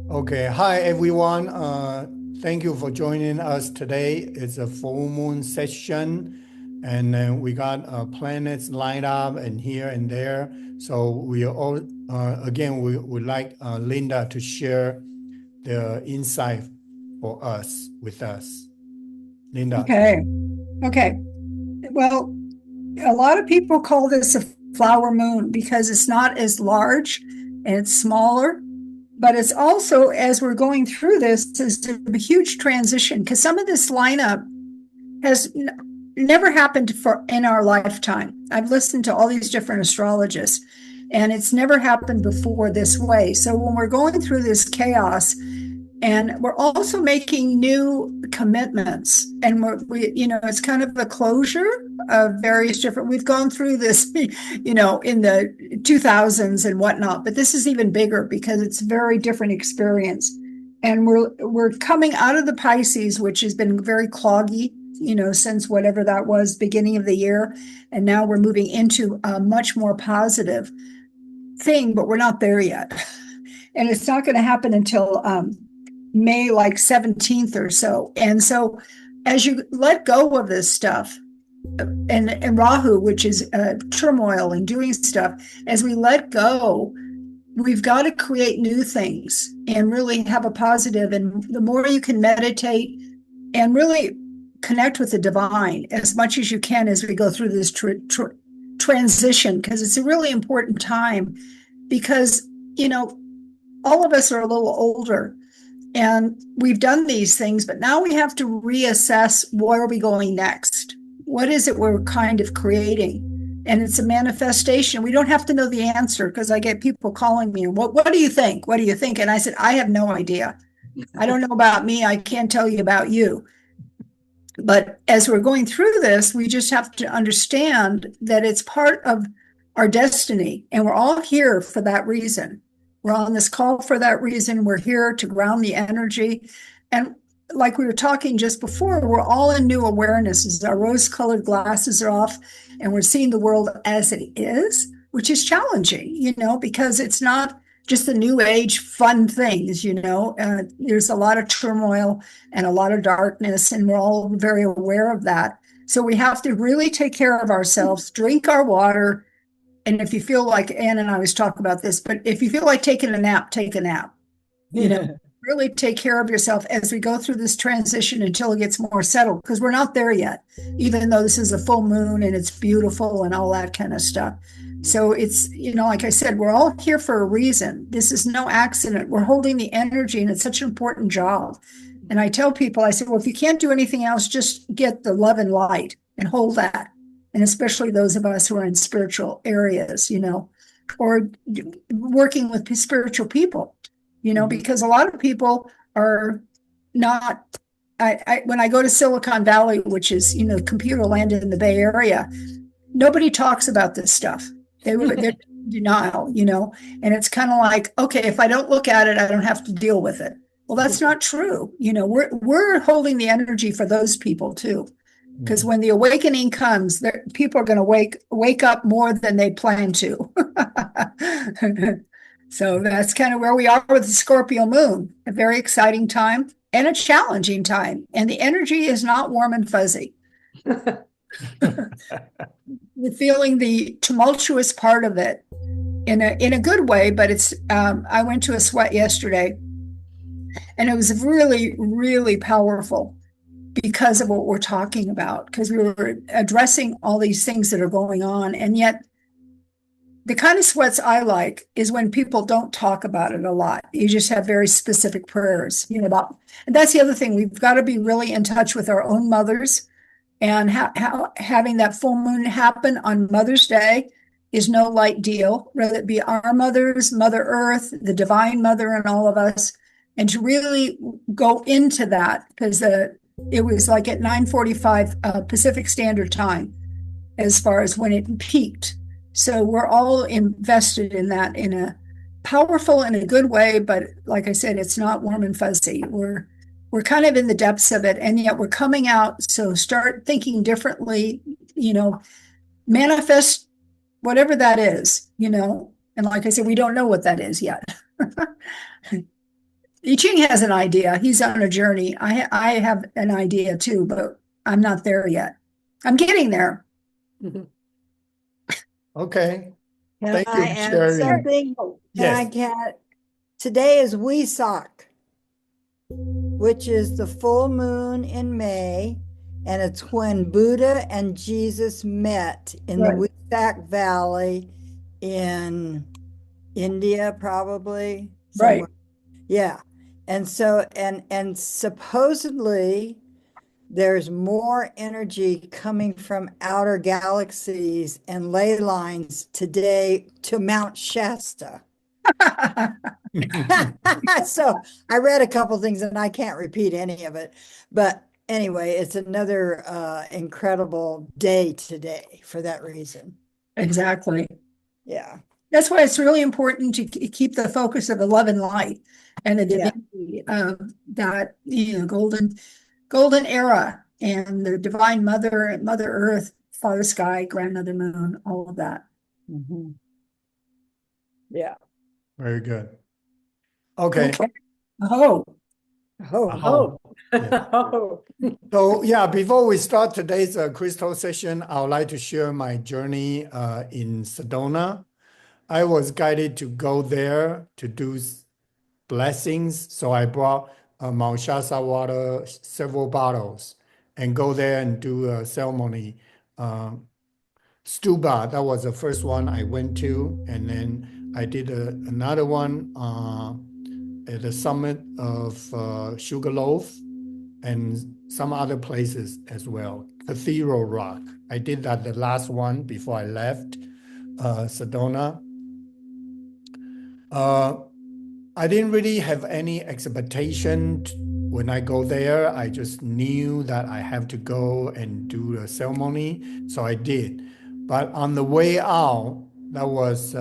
Okay, hi everyone. Thank you for joining us today. It's a full moon session, and we got planets lined up and here and there. So we are all again we would like Linda to share the insight for us with us. Linda. Okay. Okay. Well, a lot of people call this a flower moon because it's not as large and it's smaller, but it's also, as we're going through this, is a huge transition because some of this lineup has never happened for in our lifetime. I've listened to all these different astrologists, and it's never happened before this way. So when we're going through this chaos, and we're also making new commitments, and it's kind of a closure of various different, we've gone through this in the 2000s and whatnot, but this is even bigger because it's a very different experience. And we're coming out of the Pisces, which has been very cloggy, since whatever that was, beginning of the year, and now we're moving into a much more positive thing, but we're not there yet. And it's not going to happen until May like 17th or so. And so as you let go of this stuff, and Rahu, which is turmoil and doing stuff, as we let go, we've got to create new things and really have a positive. And the more you can meditate and really connect with the divine as much as you can as we go through this transition, because it's a really important time, because, all of us are a little older and we've done these things, but now we have to reassess, where are we going next? What is it we're kind of creating? And it's a manifestation. We don't have to know the answer, because I get people calling me, what do you think? What do you think? And I said, I have no idea. I don't know about me. I can't tell you about you. But as we're going through this, we just have to understand that it's part of our destiny, and we're all here for that reason. We're on this call for that reason. We're here to ground the energy. And like we were talking just before, we're all in new awarenesses. Our rose-colored glasses are off, and we're seeing the world as it is, which is challenging, because it's not just the new age fun things, there's a lot of turmoil and a lot of darkness, and we're all very aware of that. So we have to really take care of ourselves, drink our water. And if you feel like, Ann and I always talk about this, but if you feel like taking a nap, take a nap. Really take care of yourself as we go through this transition until it gets more settled, because we're not there yet, even though this is a full moon and it's beautiful and all that kind of stuff. So it's, like I said, we're all here for a reason. This is no accident. We're holding the energy, and it's such an important job. And I tell people, I say, well, if you can't do anything else, just get the love and light and hold that. And especially those of us who are in spiritual areas, or working with spiritual people, because a lot of people are not. When I go to Silicon Valley, which is, computer land in the Bay Area, nobody talks about this stuff. They're in denial, and it's kind of like, okay, if I don't look at it, I don't have to deal with it. Well, that's not true. We're holding the energy for those people too. Because when the awakening comes, people are going to wake up more than they plan to. So that's kind of where we are with the Scorpio moon, a very exciting time and a challenging time. And the energy is not warm and fuzzy. We're feeling the tumultuous part of it in a good way, but it's I went to a sweat yesterday, and it was really, really powerful because of what we're talking about, because we were addressing all these things that are going on. And yet the kind of sweats I like is when people don't talk about it a lot. You just have very specific prayers, about, and that's the other thing. We've got to be really in touch with our own mothers, and having that full moon happen on Mother's Day is no light deal, whether it be our mothers, Mother Earth, the Divine Mother, and all of us, and to really go into that, because it was like at 9:45 Pacific Standard Time, as far as when it peaked. So we're all invested in that in a powerful and a good way. But like I said, it's not warm and fuzzy. We're kind of in the depths of it, and yet we're coming out. So start thinking differently, manifest whatever that is, And like I said, we don't know what that is yet. I Ching has an idea. He's on a journey. I have an idea too, but I'm not there yet. I'm getting there. Okay. Can Thank you I for add sharing. something? Yes. Today is Wesak, which is the full moon in May, and it's when Buddha and Jesus met in the Right. Wesak Valley in India, probably Right. somewhere. Yeah. And supposedly there's more energy coming from outer galaxies and ley lines today to Mount Shasta. So I read a couple things and I can't repeat any of it. But anyway, it's another incredible day today for that reason. Exactly. Yeah. That's why it's really important to keep the focus of the love and light and the Yeah. divinity of that, golden era and the divine mother, Mother Earth, Father Sky, Grandmother Moon, all of that. Mhm. Yeah. Very good. Okay. Okay. Oh, Oh, Yes. oh. So yeah, before we start today's crystal session, I would like to share my journey in Sedona. I was guided to go there to do blessings, so I brought Mount Shasta water, several bottles, and go there and do a ceremony. Uh, Stuba, that was the first one I went to, and then I did another one at the summit of Sugarloaf and some other places as well. Cathedral Rock. I did that the last one before I left Sedona. I didn't really have any expectation when I go there. I just knew that I have to go and do the ceremony, so I did. But on the way out, that was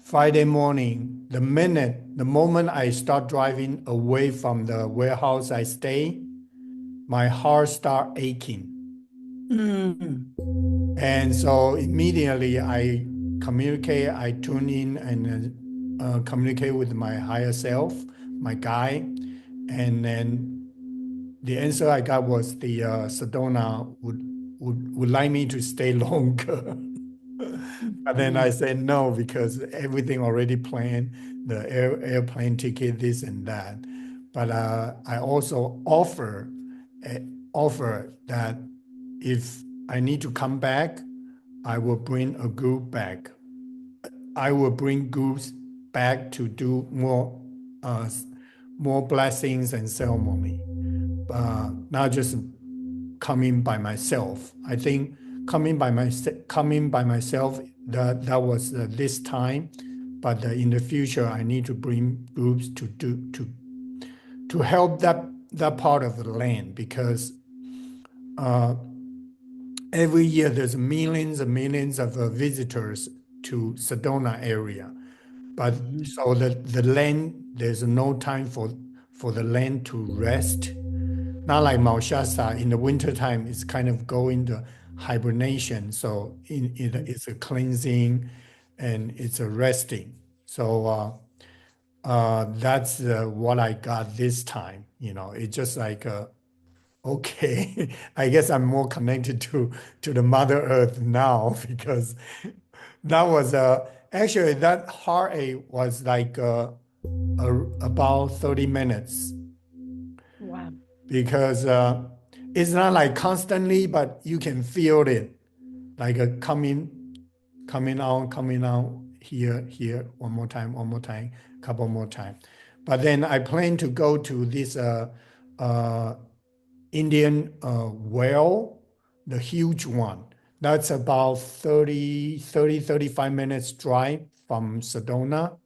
Friday morning. The moment I start driving away from the warehouse I stay, my heart start aching. Mm. And so immediately I tune in and communicate with my higher self, my guide. And then the answer I got was the Sedona would like me to stay longer. But then I said no because everything already planned, the airplane ticket, this and that. But I also uh, offer that if I need to come back, I will bring a group back. I will bring groups back to do uh, more blessings and ceremony, not just coming by myself. I think coming by myself that was this time, but in the future I need to bring groups to help that part of the land because uh, every year there's millions and millions of visitors to Sedona area. But so the land, there's no time for the land to rest. Not like Mount Shasta in the wintertime, it's kind of going to hibernation. So it's a cleansing and it's a resting. So that's what I got this time. It's just like okay, I guess I'm more connected to the Mother Earth now because that was actually that heartache was like about 30 minutes Wow. because it's not like constantly, but you can feel it like coming out here, one more time, couple more time. But then I plan to go to this uh, Indian well, the huge one. That's about 35 minutes drive from Sedona.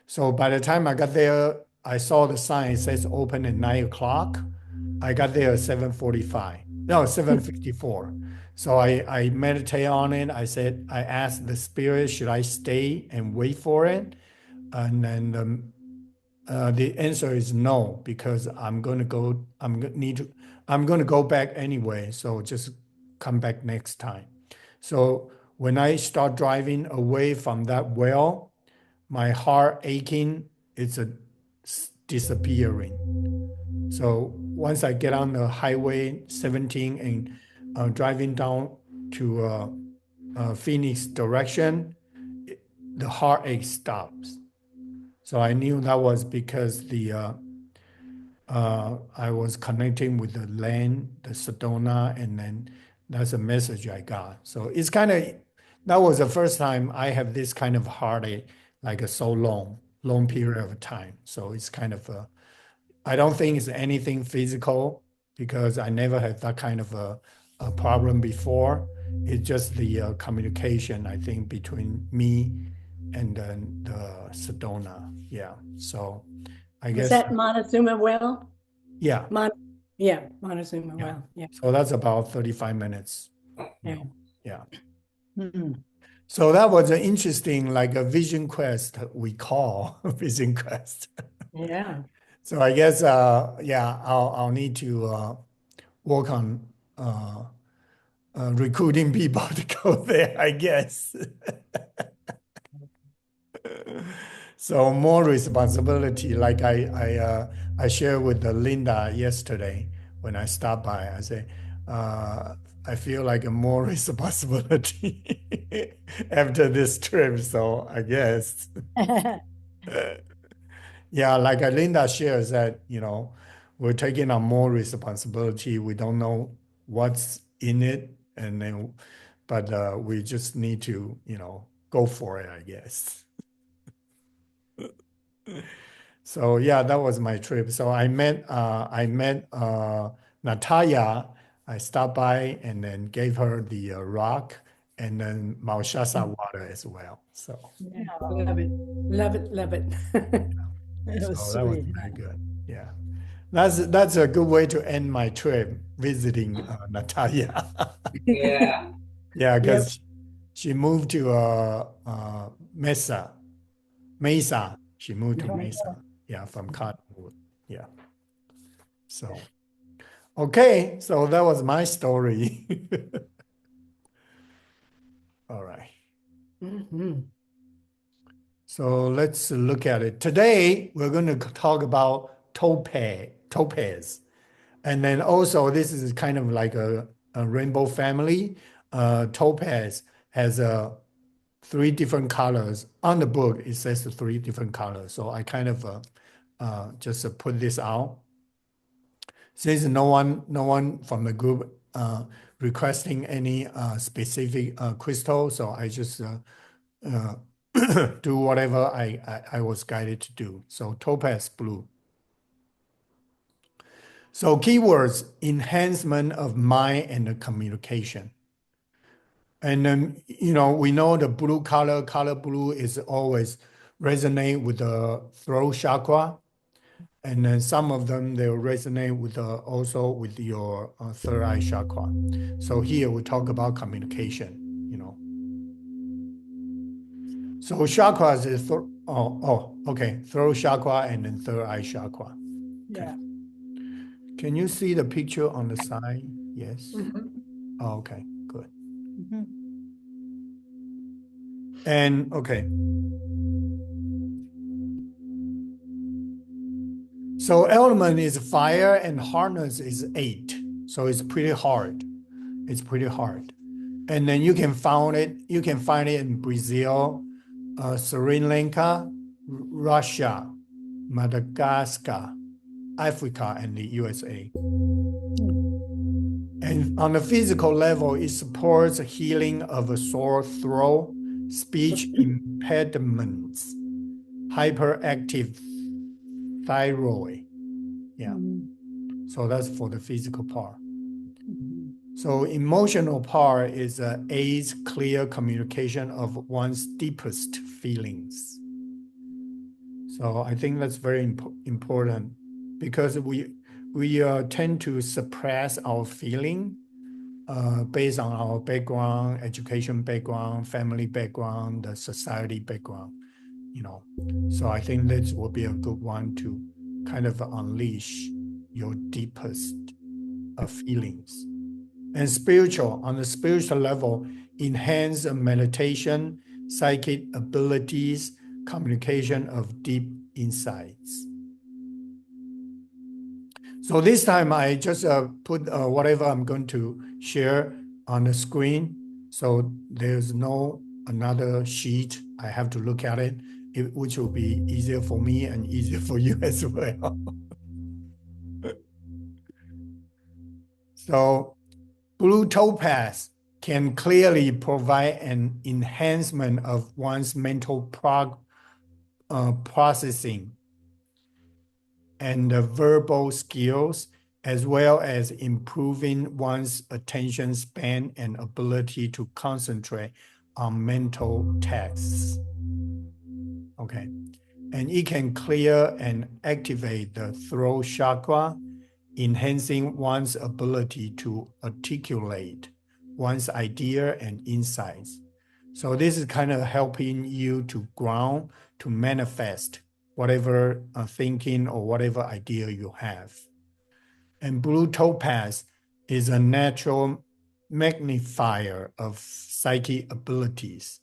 So by the time I got there, I saw the sign, it says open at 9 o'clock. I got there at 7:45. No, 7:54. So I meditate on it. I asked the spirit, should I stay and wait for it? And then the answer is no, because I'm going to go back anyway. So just come back next time. So when I start driving away from that well, my heart aching, disappearing. So once I get on the highway 17 and driving down to Phoenix direction, the heartache stops. So I knew that was because I was connecting with the land, the Sedona, and then that's a message I got. So it's kind of, that was the first time I have this kind of heartache, like a so long period of time. So it's kind of I don't think it's anything physical because I never had that kind of a problem before. It's just the communication, I think, between me and then the Sedona. Yeah. So I Was guess, that Montezuma Well? yeah. Yeah, Montezuma Yeah. Well. Yeah. So that's about 35 minutes. Yeah. Yeah. Mhm. So that was an interesting, like a vision quest we call vision quest. Yeah. So I guess, yeah, I'll need to work on recruiting people to go there, I guess. So more responsibility, like I shared with Linda yesterday when I stopped by. I say, I feel like a more responsibility after this trip. So I guess, yeah, like Linda shares that, we're taking on more responsibility. We don't know what's in it, and then, but we just need to, go for it, I guess. So yeah, that was my trip. So I met Natalia. I stopped by and then gave her the rock and then Maushasa water as well. So Yeah. Love it. Love it. Love it. That was that was sweet. very good. Yeah, that's a good way to end my trip visiting Natalia. Yeah. Yeah, Yep. because she moved to Mesa. She moved to Mesa. Yeah, from Cottonwood. Yeah. So, okay. So that was my story. All right. Mhm. So let's look at it. Today, we're going to talk about topaz. And then also, this is kind of like a rainbow family. Topaz has three different colors. On the book, it says three different colors. So I kind of just put this out. Since no one from the group requesting any specific crystal, so I just do whatever I was guided to do. So topaz blue. So keywords: enhancement of mind and the communication. And then we know the blue color blue is always resonate with the throat chakra. And then some of them, they'll resonate with also with your third eye chakra. So here we talk about communication, So chakras is, okay, throat chakra and then third eye chakra. Yeah. Can you see the picture on the side? Yes. Mhm. Oh, okay, good. Mhm. And okay. So element is fire and hardness is 8. So it's pretty hard. It's pretty hard. And then you can find it in Brazil, Sri Lanka, Russia, Madagascar, Africa, and the USA. And on the physical level, it supports healing of a sore throat, speech impediments, hyperactive thyroid. Yeah. So that's for the physical part. So emotional part is A's clear communication of one's deepest feelings. So I think that's very important because we tend to suppress our feeling based on our background, education background, family background, the society background, So I think this will be a good one to kind of unleash your deepest feelings. And on the spiritual level, enhance meditation, psychic abilities, communication of deep insights. So this time I just put whatever I'm going to share on the screen. So there's no another sheet. I have to look at it, which will be easier for me and easier for you as well. So blue topaz can clearly provide an enhancement of one's mental processing and the verbal skills, as well as improving one's attention span and ability to concentrate on mental tasks. Okay. And it can clear and activate the throat chakra, enhancing one's ability to articulate one's idea and insights. So this is kind of helping you to ground, to manifest whatever thinking or whatever idea you have. And blue topaz is a natural magnifier of psychic abilities.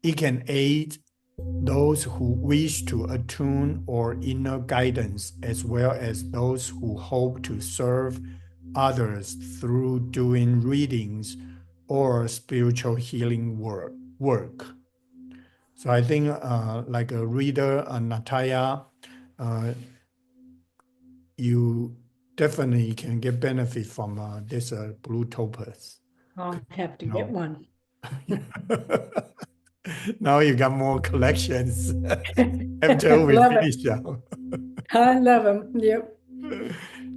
It can aid those who wish to attune or inner guidance, as well as those who hope to serve others through doing readings or spiritual healing work. So I think like a reader, Natalia, you definitely can get benefit from this blue topaz. I'll have to get one. Now you got more collections after we Love it. finish up. I love them. Yep.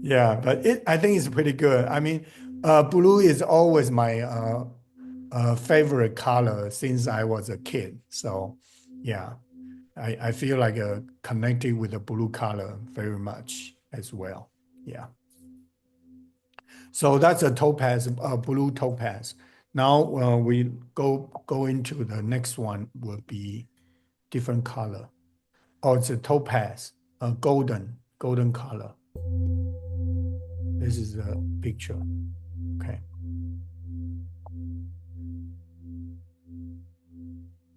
Yeah, but I think it's pretty good. I mean, blue is always my favorite color since I was a kid. So, yeah, I feel like connected with the blue color very much as well. Yeah. So that's a topaz, blue topaz. Now we go into the next one will be different color. Oh, it's a topaz, a golden color. This is a picture. Okay.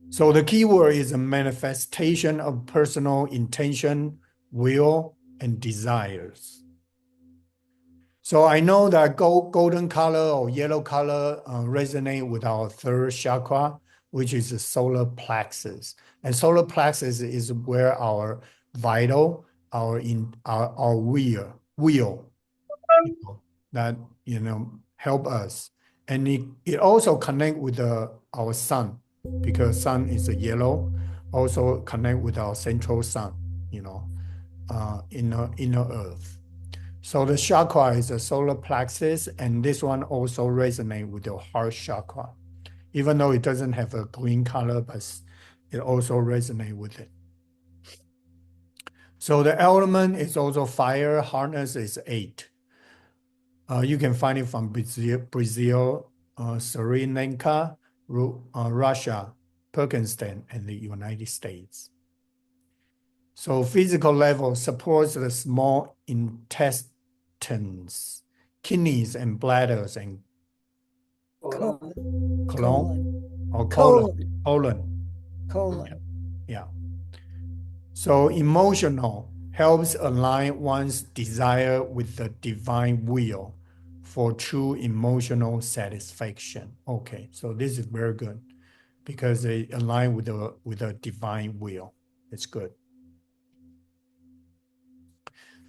So the keyword is a manifestation of personal intention, will, and desires. So I know that golden color or yellow color resonate with our third chakra, which is the solar plexus. And solar plexus is where our vital, our will that help us. And it also connect with our sun, because sun is a yellow, also connect with our central sun, inner earth. So the chakra is the solar plexus, and this one also resonates with the heart chakra. Even though it doesn't have a green color, but it also resonates with it. So the element is also fire, hardness is 8. You can find it from Brazil, Sri Lanka, Russia, Pakistan, and the United States. So physical level supports the small intestines, kidneys and bladders, and colon. Yeah. So emotional helps align one's desire with the divine will for true emotional satisfaction. Okay, so this is very good because they align with the divine will. It's good.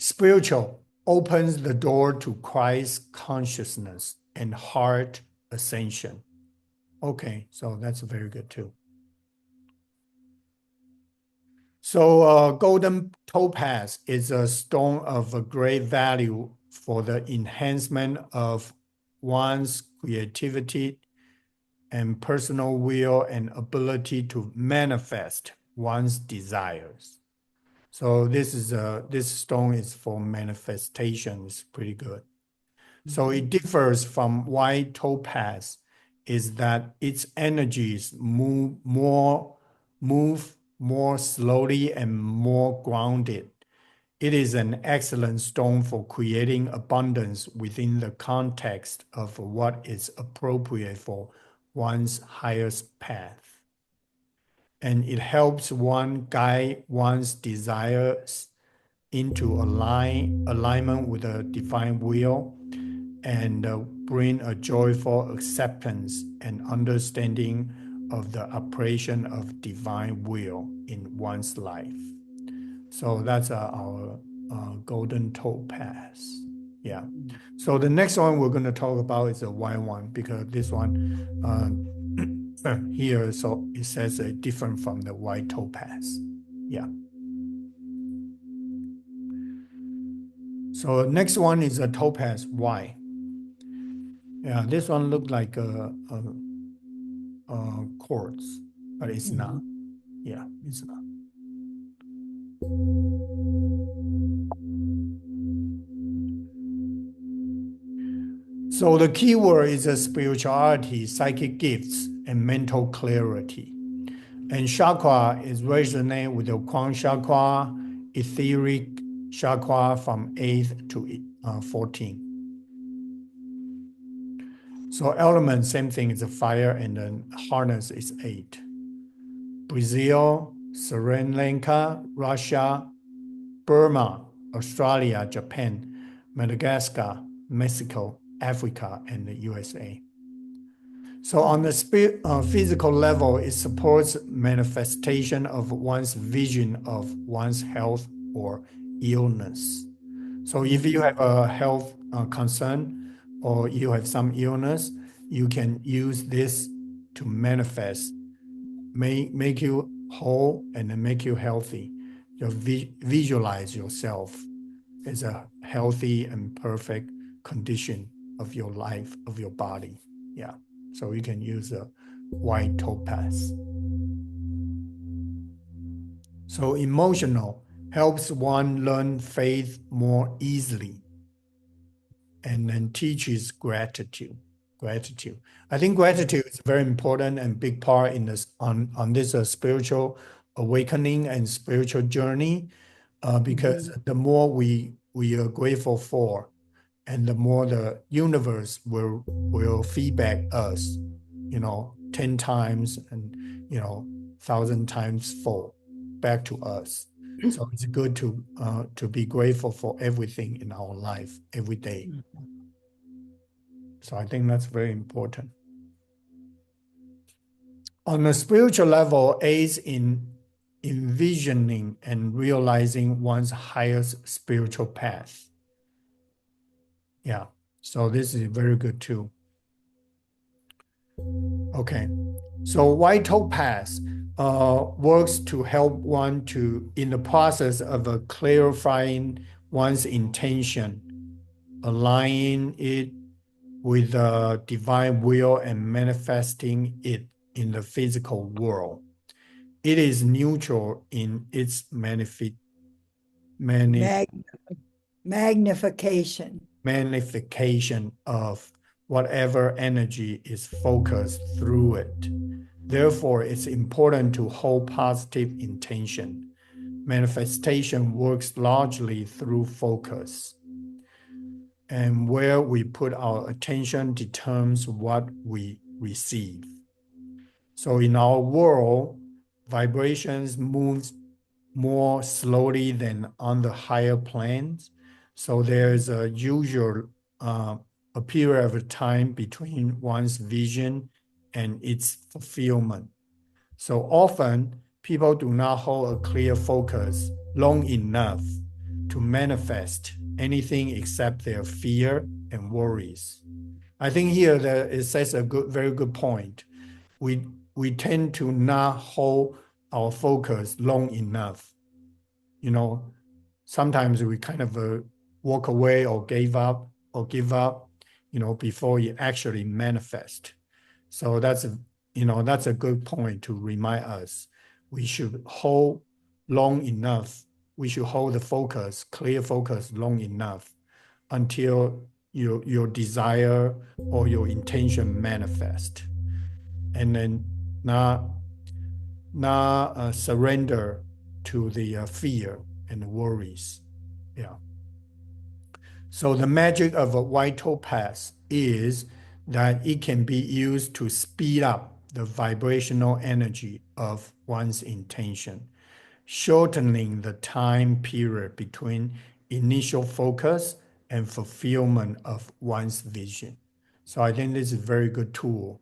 Spiritual opens the door to Christ consciousness and heart ascension. Okay, so that's very good too. So golden topaz is a stone of a great value for the enhancement of one's creativity and personal will and ability to manifest one's desires. So this stone is for manifestation. It's pretty good. So it differs from white topaz is that its energies move more slowly and more grounded. It is an excellent stone for creating abundance within the context of what is appropriate for one's highest path. And it helps one guide one's desires into alignment with the divine will and bring a joyful acceptance and understanding of the operation of divine will in one's life. So that's our golden topaz. Yeah. So the next one we're going to talk about is the white one, because this one here, so it says different from the white topaz. Yeah. So next one is a topaz white. Yeah, this one looked like a quartz, but it's not. Yeah, it's not. So the key word is spirituality, psychic gifts, and mental clarity. And chakra is resonate with the crown chakra, etheric chakra from 8th to 14. So element, same thing, is a fire, and then harness is 8. Brazil, Sri Lanka, Russia, Burma, Australia, Japan, Madagascar, Mexico, Africa, and the USA. So on the physical level, it supports manifestation of one's vision of one's health or illness. So if you have a health concern or you have some illness, you can use this to manifest, make you whole and then make you healthy. You visualize yourself as a healthy and perfect condition of your life, of your body. Yeah. So you can use a white topaz. So emotional helps one learn faith more easily, and then teaches gratitude. I think gratitude is very important and big part in this on this spiritual awakening and spiritual journey, because the more we are grateful for, and the more the universe will feedback us, 10 times and 1,000 times fold back to us. So it's good to be grateful for everything in our life every day. So I think that's very important. On a spiritual level, aids in envisioning and realizing one's highest spiritual path. Yeah, so this is very good too. Okay, so white topaz works to help one in the process of clarifying one's intention, aligning it with the divine will and manifesting it in the physical world. It is neutral in its magnification of whatever energy is focused through it. Therefore, it's important to hold positive intention. Manifestation works largely through focus. And where we put our attention determines what we receive. So in our world, vibrations move more slowly than on the higher planes. So there's a usual a period of time between one's vision and its fulfillment. So often, people do not hold a clear focus long enough to manifest anything except their fear and worries. I think here that it says a very good point. We tend to not hold our focus long enough. Sometimes we kind of walk away or give up, before you actually manifest. So that's a good point to remind us. We should hold long enough. We should hold the focus, clear focus long enough until your desire or your intention manifest. And then not surrender to the fear and the worries. Yeah. So the magic of a white topaz is that it can be used to speed up the vibrational energy of one's intention. shortening the time period between initial focus and fulfillment of one's vision. So I think this is a very good tool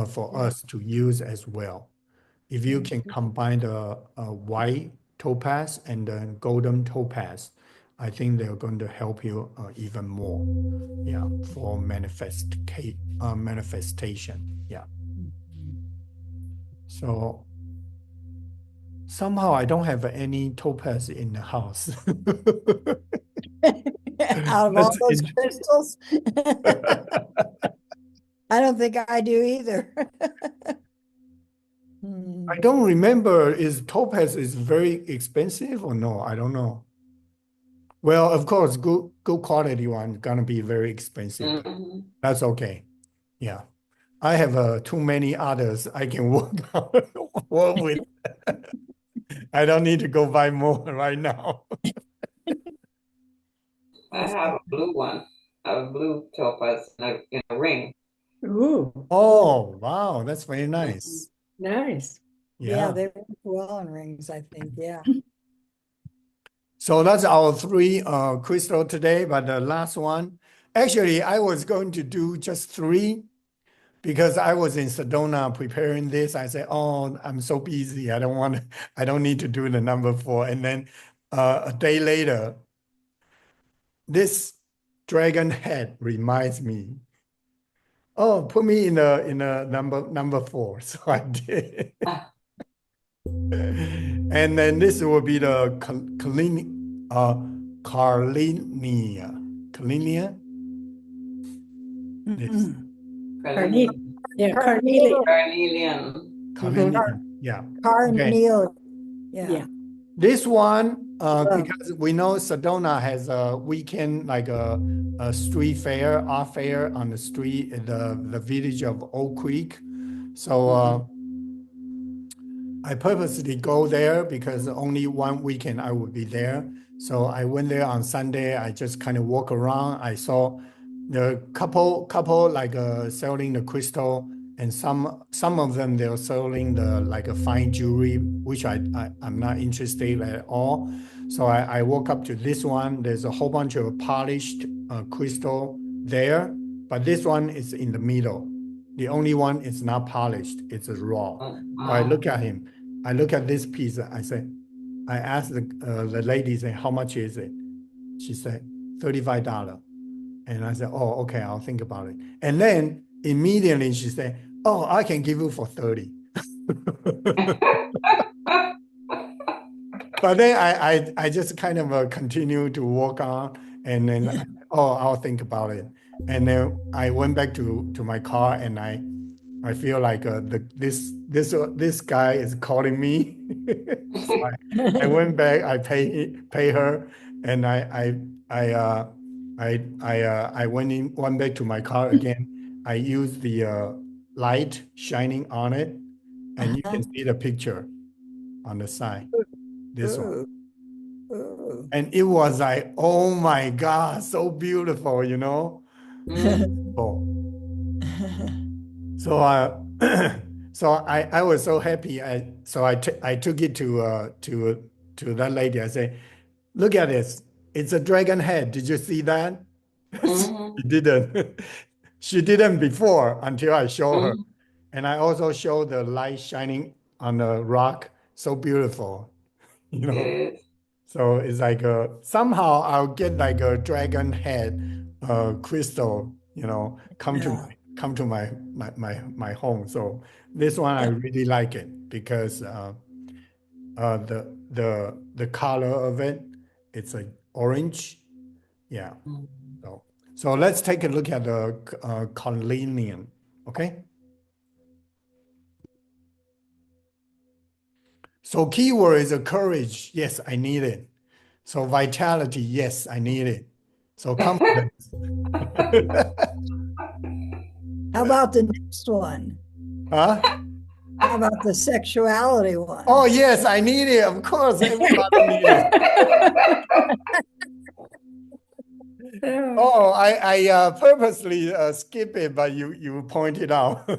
for us to use as well. If you can combine the white topaz and the golden topaz, I think they're going to help you even more. Yeah, for manifestation. Yeah. So somehow I don't have any topaz in the house. Out of all That's those int- crystals, I don't think I do either. I don't remember, is topaz is very expensive or no? I don't know. Well, of course, good quality one gonna be very expensive, but that's okay. Yeah. I have too many others I can work with. I don't need to go buy more right now. I have a blue one, a blue topaz in a ring. Ooh, Oh, wow, that's very nice. nice. Yeah, Yeah. they work well in rings, I think. Yeah. So that's our three crystal today, but the last one, actually, I was going to do just three because I was in Sedona preparing this. I said, oh, I'm so busy. I don't need to do the number 4. And then a day later, this dragon head reminds me, oh, put me in a number 4. So I did. And then this will be the Carlinia. Carlinia? This. Carnelian. Yeah, Carnelian. Carnelian. Carlinia. Yeah. Okay. Carnelian. Yeah. This one, because we know Sedona has a weekend, like a street fair, art fair on the street in the village of Oak Creek. So I purposely go there because only one weekend I would be there. So I went there on Sunday. I just kind of walk around. I saw the couple like selling the crystal, and some of them they're selling the like a fine jewelry, which I'm not interested at all. So I walk up to this one. There's a whole bunch of polished crystal there, but this one is in the middle. The only one is not polished. It's a raw. So I look at him. I look at this piece. I asked the lady, say, how much is it? She said, $35. And I said, oh, okay, I'll think about it. And then immediately she said, oh, I can give you for 30. But then I just kind of continue to walk on, and then I'll think about it. And then I went back to my car, and I feel like this guy is calling me. So I went back. I pay her, and I went back to my car again. I used the light shining on it, and you can see the picture on the side. This one. Ooh. And it was like, oh my God, so beautiful, you know? Oh. So I was so happy. I took it to that lady. I said, look at this. It's a dragon head. Did you see that? She didn't. She didn't before until I showed her. And I also showed the light shining on the rock. So beautiful, you know? Yes. So it's like somehow I'll get like a dragon head crystal, you know, come to my home. So this one I really like it because the color of it, it's a orange. Yeah. So let's take a look at the Carnelian. Okay. So keyword is a courage. Yes, I need it. So vitality. Yes, I need it. So confidence. How about the next one? Huh? How about the sexuality one? Oh, yes, I need it. Of course, everybody needs it. Oh, I purposely skip it, but you pointed out.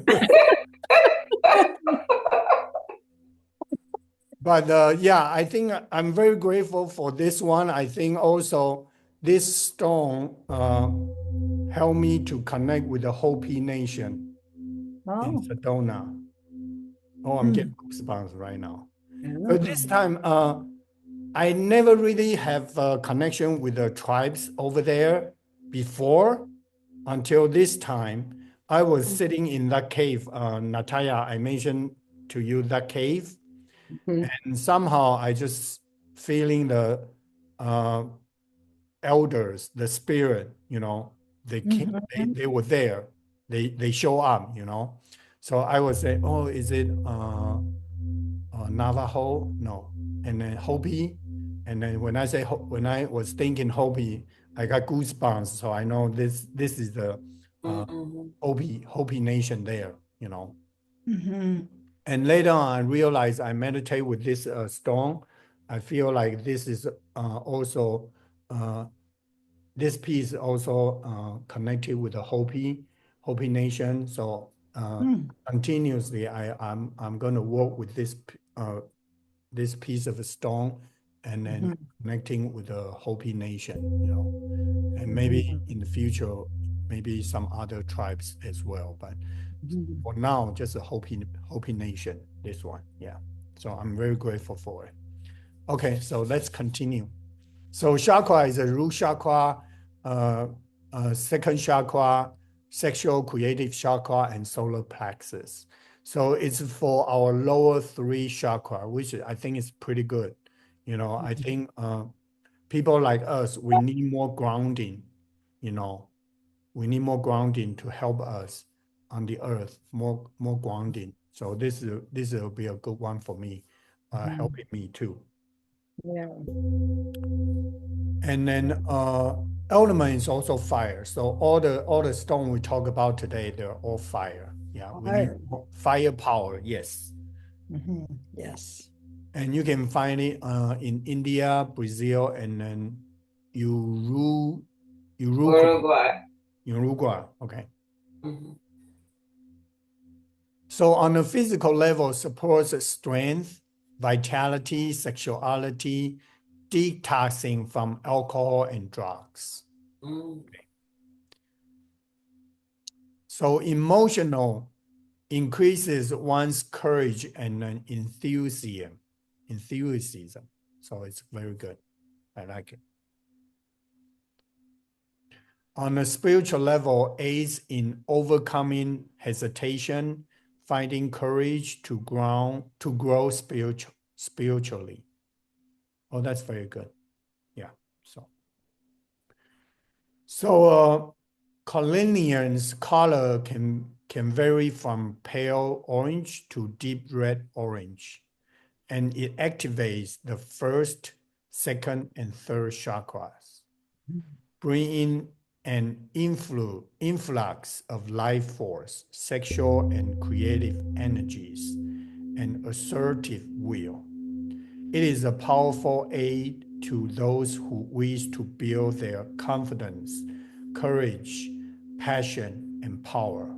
But yeah, I think I'm very grateful for this one. I think also this stone helped me to connect with the Hopi Nation in Oh. Sedona. Oh, I'm getting goosebumps right now. Oh. But this time, I never really have a connection with the tribes over there before until this time. I was sitting in that cave, Natalia, I mentioned to you that cave. Mhm. And somehow I just feeling the uh, elders, the spirit, they came, they were there. They show up, So I would say, oh, is it Navajo? No. And then Hopi. And then when I say when I was thinking Hopi, I got goosebumps. So I know this is the Mhm. Hopi Nation there, Mhm. And later on, I realized I meditate with this stone. I feel like this is also uh, this piece also connected with the Hopi Nation. So continuously, I'm going to work with this piece of stone, and then connecting with the Hopi Nation. And maybe in the future, maybe some other tribes as well. But for now, just a Hopi Nation, this one. Yeah. So I'm very grateful for it. Okay, so let's continue. So chakra is a root chakra, second chakra, sexual creative chakra, and solar plexus. So it's for our lower three chakra, which I think is pretty good. I think people like us, we need more grounding, you know, we need more grounding to help us on the earth, more grounding. So this will be a good one for me, helping me too. Yeah. And then element is also fire. So all the stone we talk about today, they're all fire. Yeah, we need Fire. fire power. Yes, Yes. and you can find it in India, Brazil, and then Uruguay. Uruguay. Uruguay. Okay. Mhm. So on a physical level, supports strength, vitality, sexuality, detoxing from alcohol and drugs. Mm. So emotional increases one's courage and enthusiasm. Enthusiasm. So it's very good. I like it. On a spiritual level, aids in overcoming hesitation, finding courage to grow spiritually. Oh, that's very good. Yeah. So Carnelian's color can vary from pale orange to deep red orange, and it activates the first, second, and third chakras, bringing an influx of life force, sexual and creative energies, and assertive will. It is a powerful aid to those who wish to build their confidence, courage, passion, and power.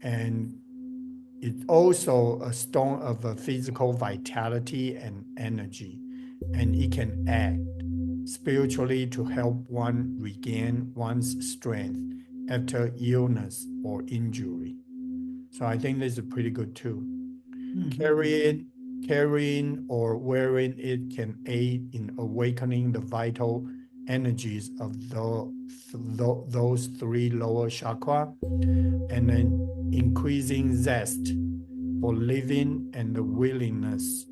And it's also a stone of a physical vitality and energy, and it can act spiritually to help one regain one's strength after illness or injury. So I think this is pretty good too. Carrying or wearing it can aid in awakening the vital energies of those three lower chakra, and then increasing zest for living and the willingness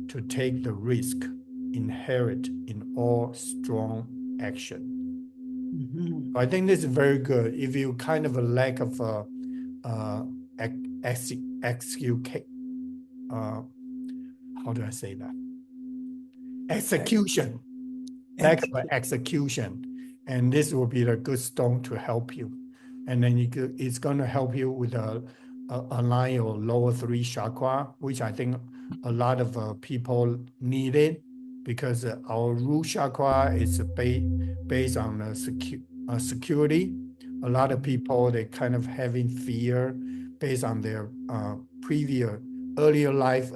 to take the risk inherent in all strong action. I think this is very good. If you kind of a lack of how do I say that? Execution, lack of execution, and this will be a good stone to help you. And then it's going to help you with align your lower three chakra, which I think a lot of people need it, because our root chakra is based on security. A lot of people, they kind of having fear based on their previous earlier life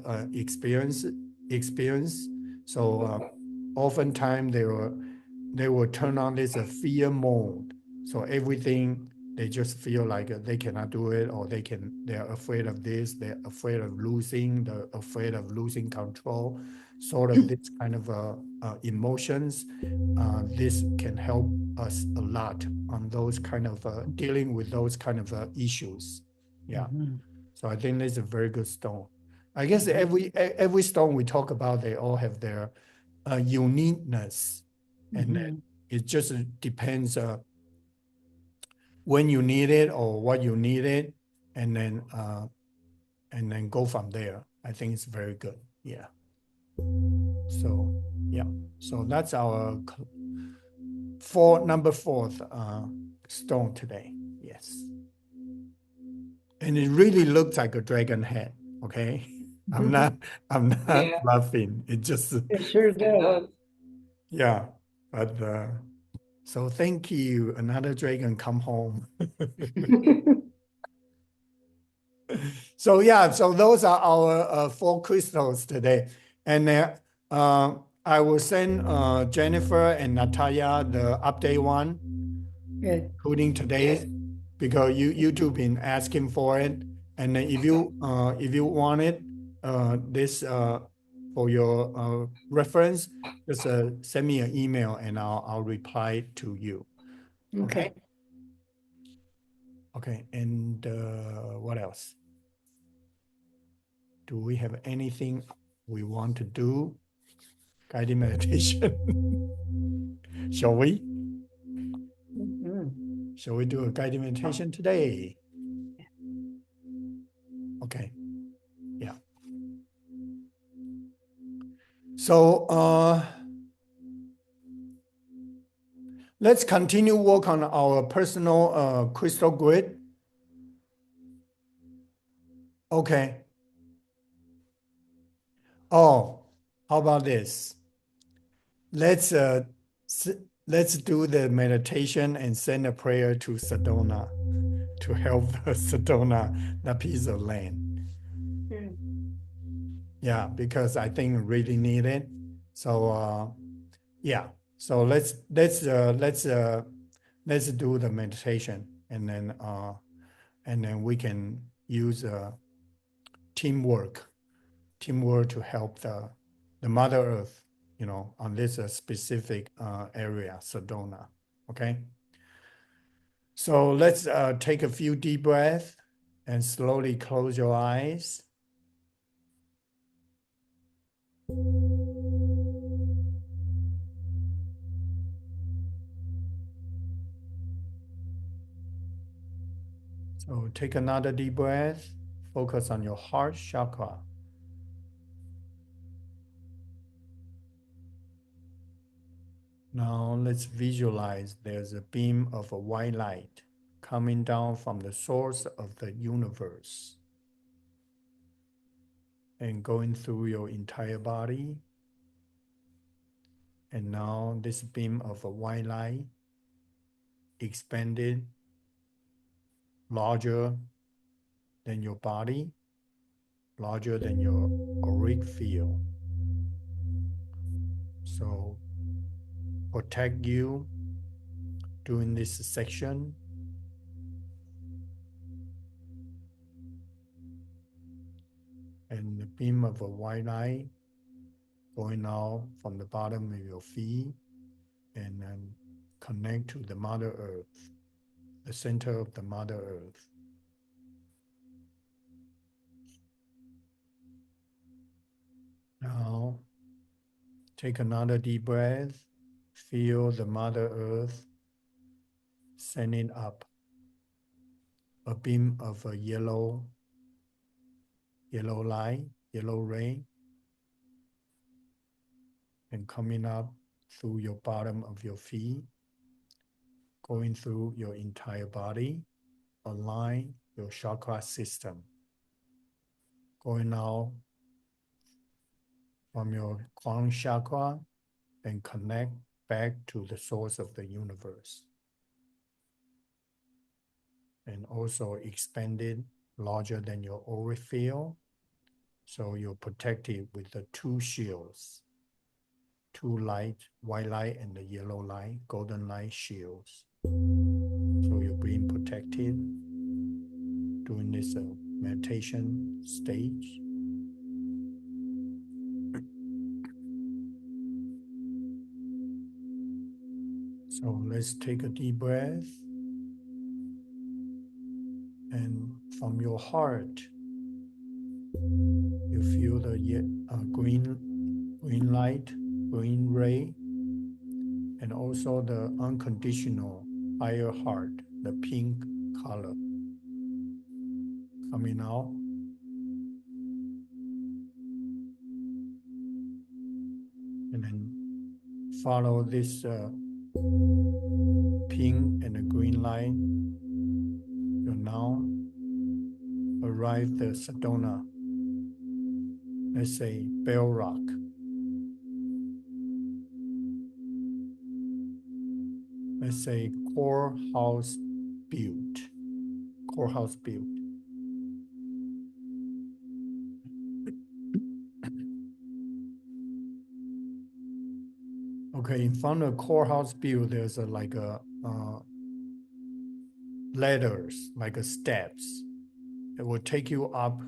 experience. So oftentimes they will turn on this fear mode. So everything they just feel like they cannot do it, or they're afraid of this, they're afraid of losing, they're afraid of losing control, sort of this kind of emotions. This can help us a lot on those kind of dealing with those kind of issues. Yeah. So I think this is a very good stone. I guess every stone we talk about, they all have their uniqueness, and it just depends when you need it or what you need it, and then go from there. I think it's very good. Yeah. So yeah. So that's our number fourth stone today. Yes. And it really looks like a dragon head. Okay. I'm not Yeah. laughing. It just It sure It does. does. yeah. But so thank you. Another dragon come home. So yeah, so those are our 4 crystals today. And I will send Jennifer and Natalia the update one, Good. including today's, because you two been asking for it. And then if you want it, this for your reference, just send me an email and I'll reply to you. Okay. Okay. And what else? Do we have anything we want to do? Guided meditation. Shall we? Shall we do a guided meditation today? Okay. Yeah. So let's continue work on our personal crystal grid. Okay. Oh, how about this? Let's do the meditation and send a prayer to Sedona to help Sedona, that piece of land. Yeah, because I think really need it. So yeah. So let's do the meditation, and then we can use teamwork to help the Mother Earth, on this specific area, Sedona. Okay. So let's take a few deep breaths and slowly close your eyes. So take another deep breath. Focus on your heart chakra. Now let's visualize there's a beam of a white light coming down from the source of the universe and going through your entire body. And now this beam of a white light expanded larger than your body, larger than your auric field. So protect you during this section. And the beam of a white light going out from the bottom of your feet and then connect to the Mother Earth, the center of the Mother Earth. Now, take another deep breath. Feel the Mother Earth sending up a beam of a yellow light, yellow ray, and coming up through your bottom of your feet, going through your entire body, align your chakra system, going out from your crown chakra and connect back to the source of the universe. And also expanded larger than your auric field So you're protected with the two shields, two light, white light and the yellow light, golden light shields. So you're being protected during this meditation stage. So let's take a deep breath. And from your heart, you feel the green light, green ray, and also the unconditional higher heart, the pink color coming out. And then follow this pink and the green line. You now arrive the Sedona, let's say Bell Rock. Let's say Courthouse Butte. Courthouse Butte. Okay, in front of Courthouse Butte, there's like a ladders, like a steps. It will take you up.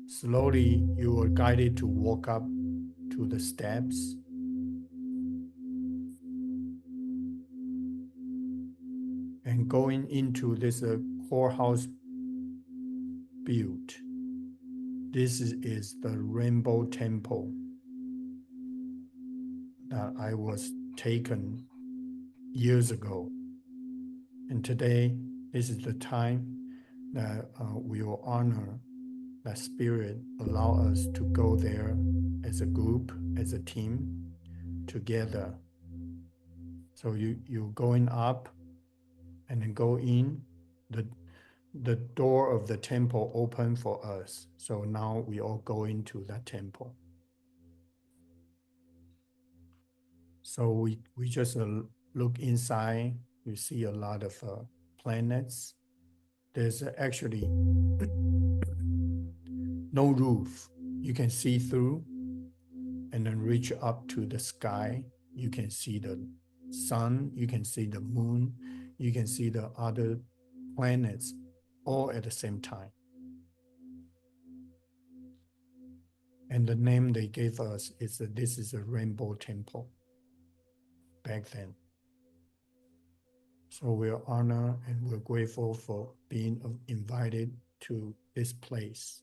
Slowly, you are guided to walk up to the steps. And going into this Courthouse Butte. This is the Rainbow Temple that I was taken years ago. And today, this is the time that we will honor that spirit, allow us to go there as a group, as a team, together. So you're going up and then go in. The door of the temple open for us. So now we all go into that temple. So we just look inside. You see a lot of planets. There's actually no roof. You can see through and then reach up to the sky. You can see the sun. You can see the moon. You can see the other planets all at the same time. And the name they gave us is that this is a Rainbow Temple back then. So we're honored and we're grateful for being invited to this place.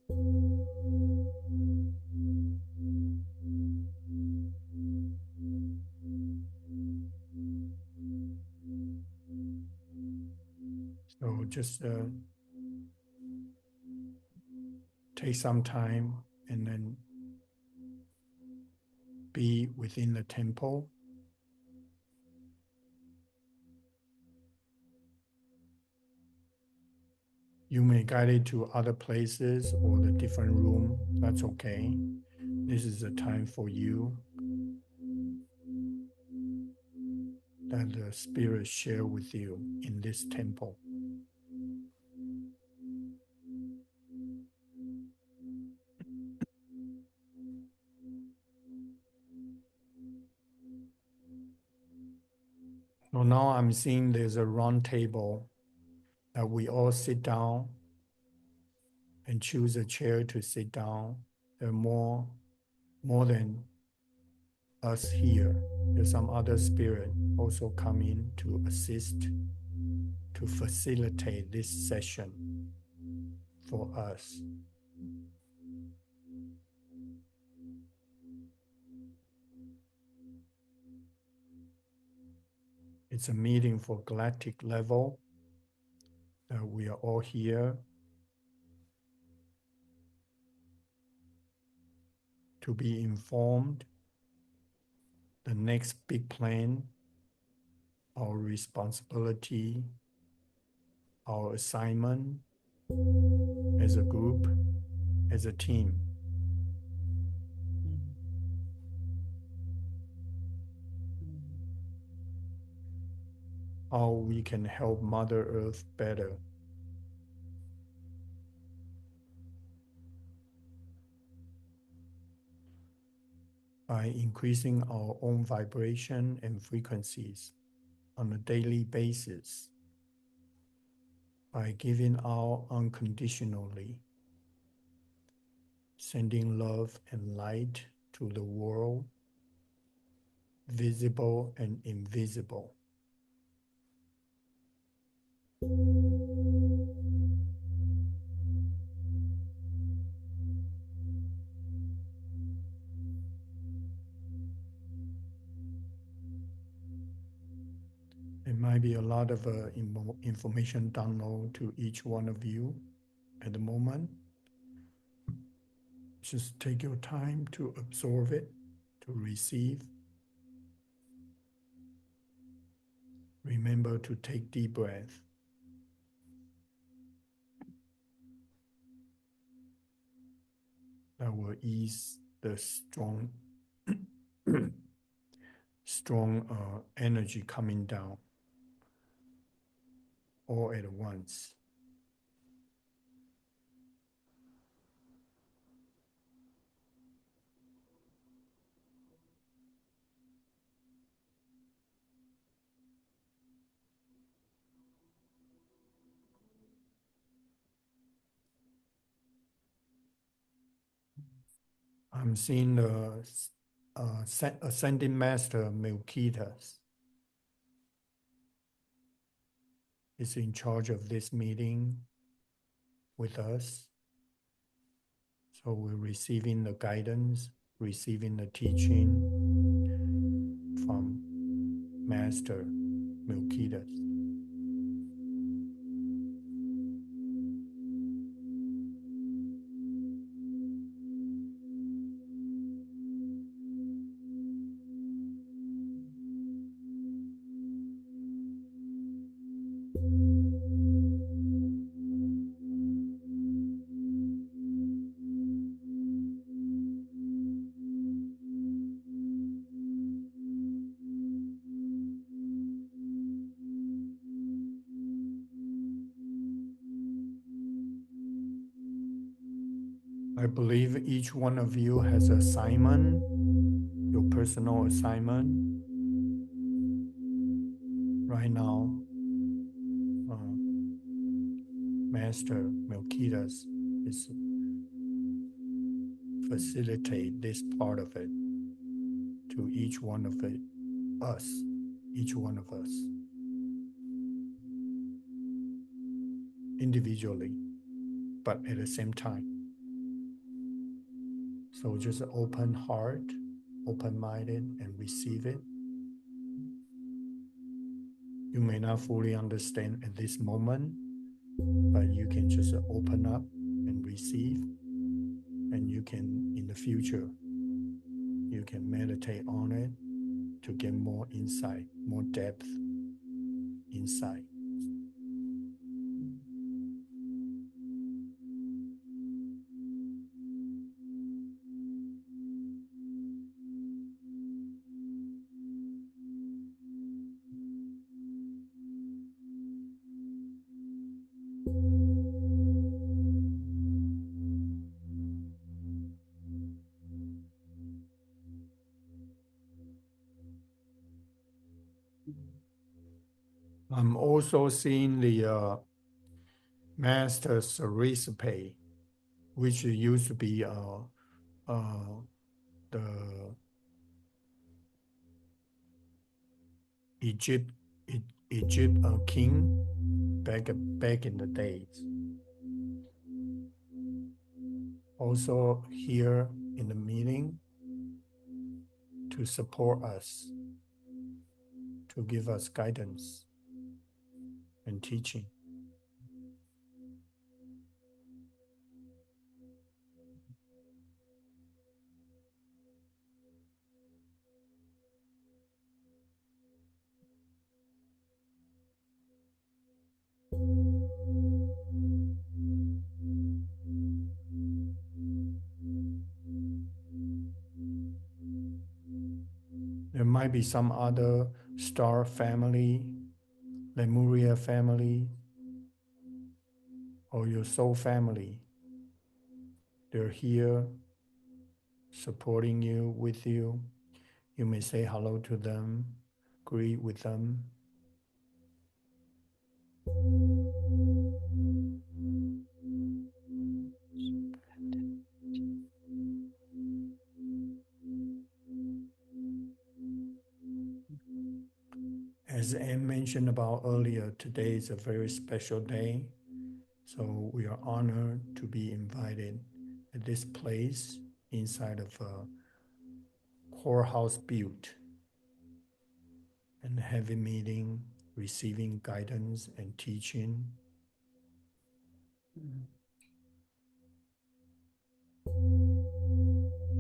So just take some time and then be within the temple. You may guide it to other places or the different room. That's okay. This is a time for you that the Spirit share with you in this temple. So now I'm seeing there's a round table that we all sit down and choose a chair to sit down. There are more than us here. There's some other spirit also coming to assist, to facilitate this session for us. It's a meeting for galactic level. We are all here to be informed the next big plan, our responsibility, our assignment as a group, as a team. How we can help Mother Earth better. by increasing our own vibration and frequencies on a daily basis, by giving out unconditionally, sending love and light to the world, visible and invisible. There might be a lot of information download to each one of you at the moment. Just take your time to absorb it, to receive. Remember to take deep breath. That will ease the strong energy coming down all at once. I'm seeing the Ascending Master Melquitas is in charge of this meeting with us. So we're receiving the guidance, receiving the teaching from Master Melquitas. I believe each one of you has an assignment, your personal assignment. Right now, Master Melquitas is facilitate this part of it to each one of each one of us, individually, but at the same time. So just open heart, open-minded, and receive it. You may not fully understand at this moment, but you can just open up and receive, and you can, in the future, you can meditate on it to get more insight, more depth insight. I'm also seeing the Master Serisipe, which used to be the Egypt king back in the days. Also here in the meeting to support us, to give us guidance and teaching. There might be some other star family, Lemuria family, or your soul family. They're here supporting you, with you. You may say hello to them, greet with them. As Anne mentioned about earlier, today is a very special day. So we are honored to be invited at this place inside of Courthouse Butte and have a meeting, receiving guidance and teaching.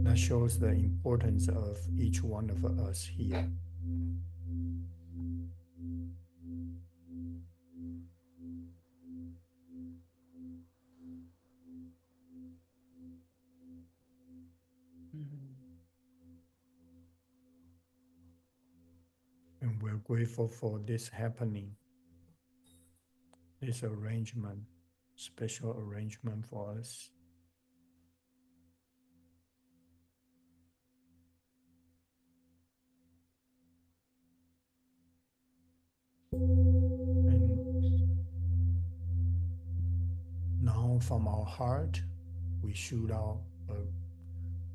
That shows the importance of each one of us here. And we're grateful for this happening, this arrangement, special arrangement for us. And now from our heart, we shoot out an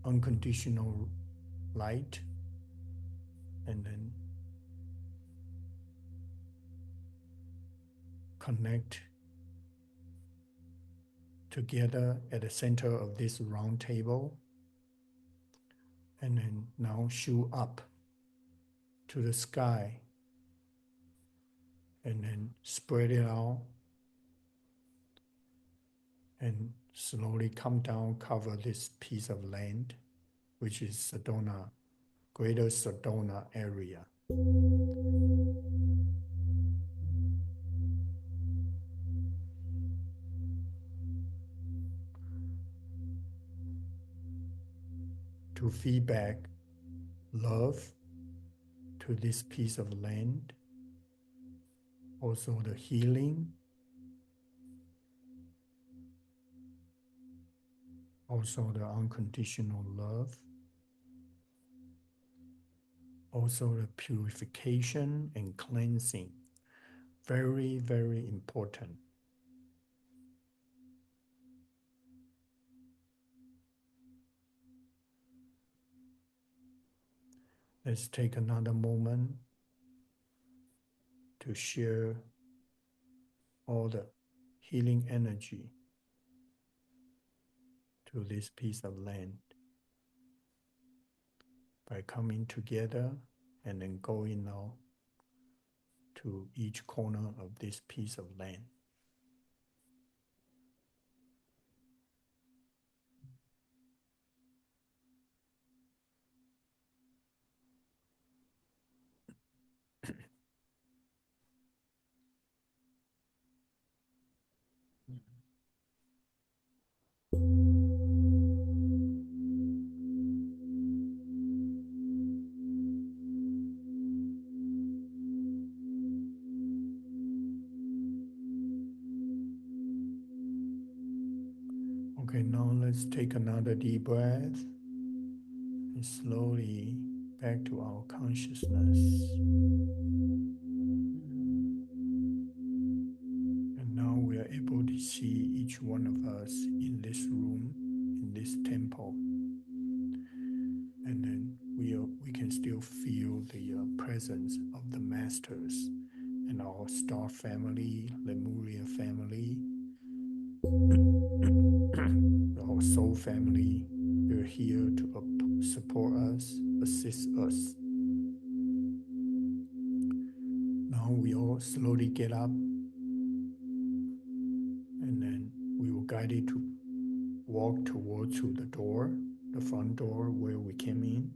unconditional light and then connect together at the center of this round table, and then now shoot up to the sky and then spread it out and slowly come down, cover this piece of land, which is Sedona, greater Sedona area. To feedback love to this piece of land, also the healing, also the unconditional love, also the purification and cleansing. Very, very important. Let's take another moment to share all the healing energy to this piece of land by coming together and then going now to each corner of this piece of land. Okay, now let's take another deep breath and slowly back to our consciousness. And now we are able to see each one of us in this room, in this temple. And then we can still feel the presence of the masters and our star family, Lemuria family, our soul family. They're here to support us, assist us. Now we all slowly get up, and then we will guide it to walk towards to the door, the front door where we came in.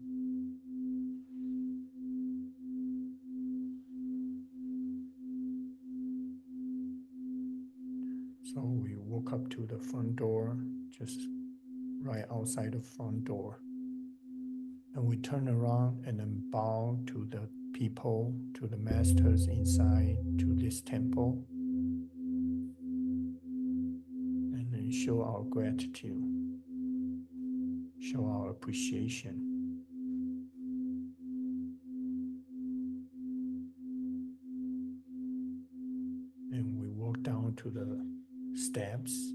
So we walk up to the front door, just right outside the front door. And we turn around and then bow to the people, to the masters inside, to this temple. And then show our gratitude. show our appreciation. And we walk down to the steps.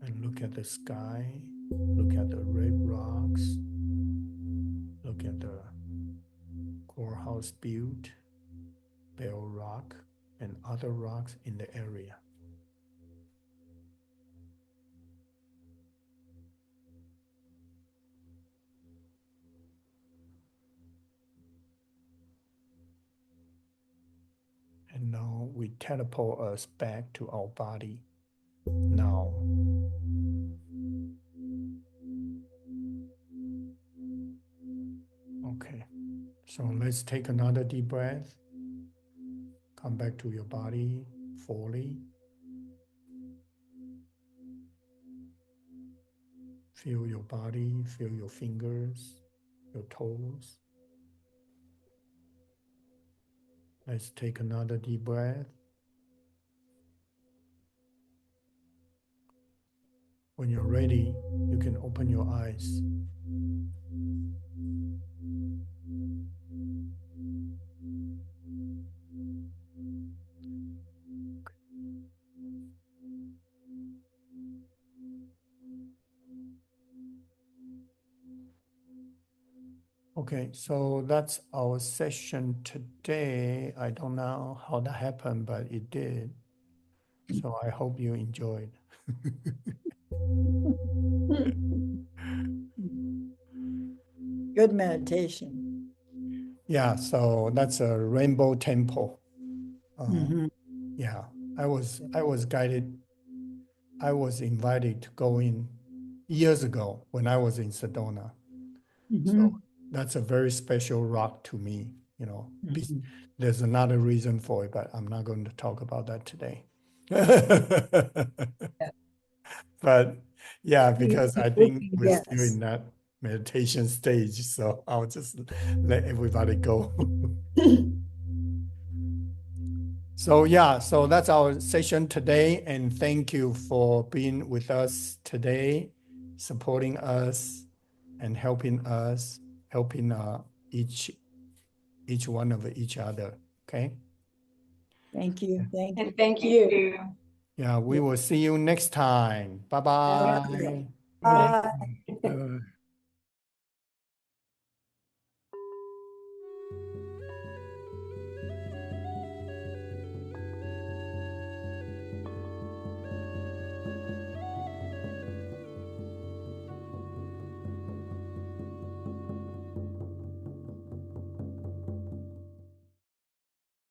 And look at the sky, look at the red rocks, look at the Courthouse Butte, Bell Rock, and other rocks in the area. And now we teleport us back to our body. Now. Okay, so let's take another deep breath. Come back to your body fully. Feel your body, feel your fingers, your toes. Let's take another deep breath. When you're ready, you can open your eyes. Okay, so that's our session today. I don't know how that happened, but it did. So I hope you enjoyed. Good meditation. Yeah, so that's a rainbow temple. Mhm. Yeah, I was guided. I was invited to go in years ago when I was in Sedona. So Mhm. that's a very special rock to me, Mhm. There's another reason for it, but I'm not going to talk about that today. But yeah, because I think we're still Yes. in that meditation stage, so I'll just let everybody go. So yeah, so that's our session today, and thank you for being with us today, supporting us and helping us, helping each one of each other. Okay. Thank you. Thank you. And thank you. Yeah, we will see you next time. Bye bye. Bye.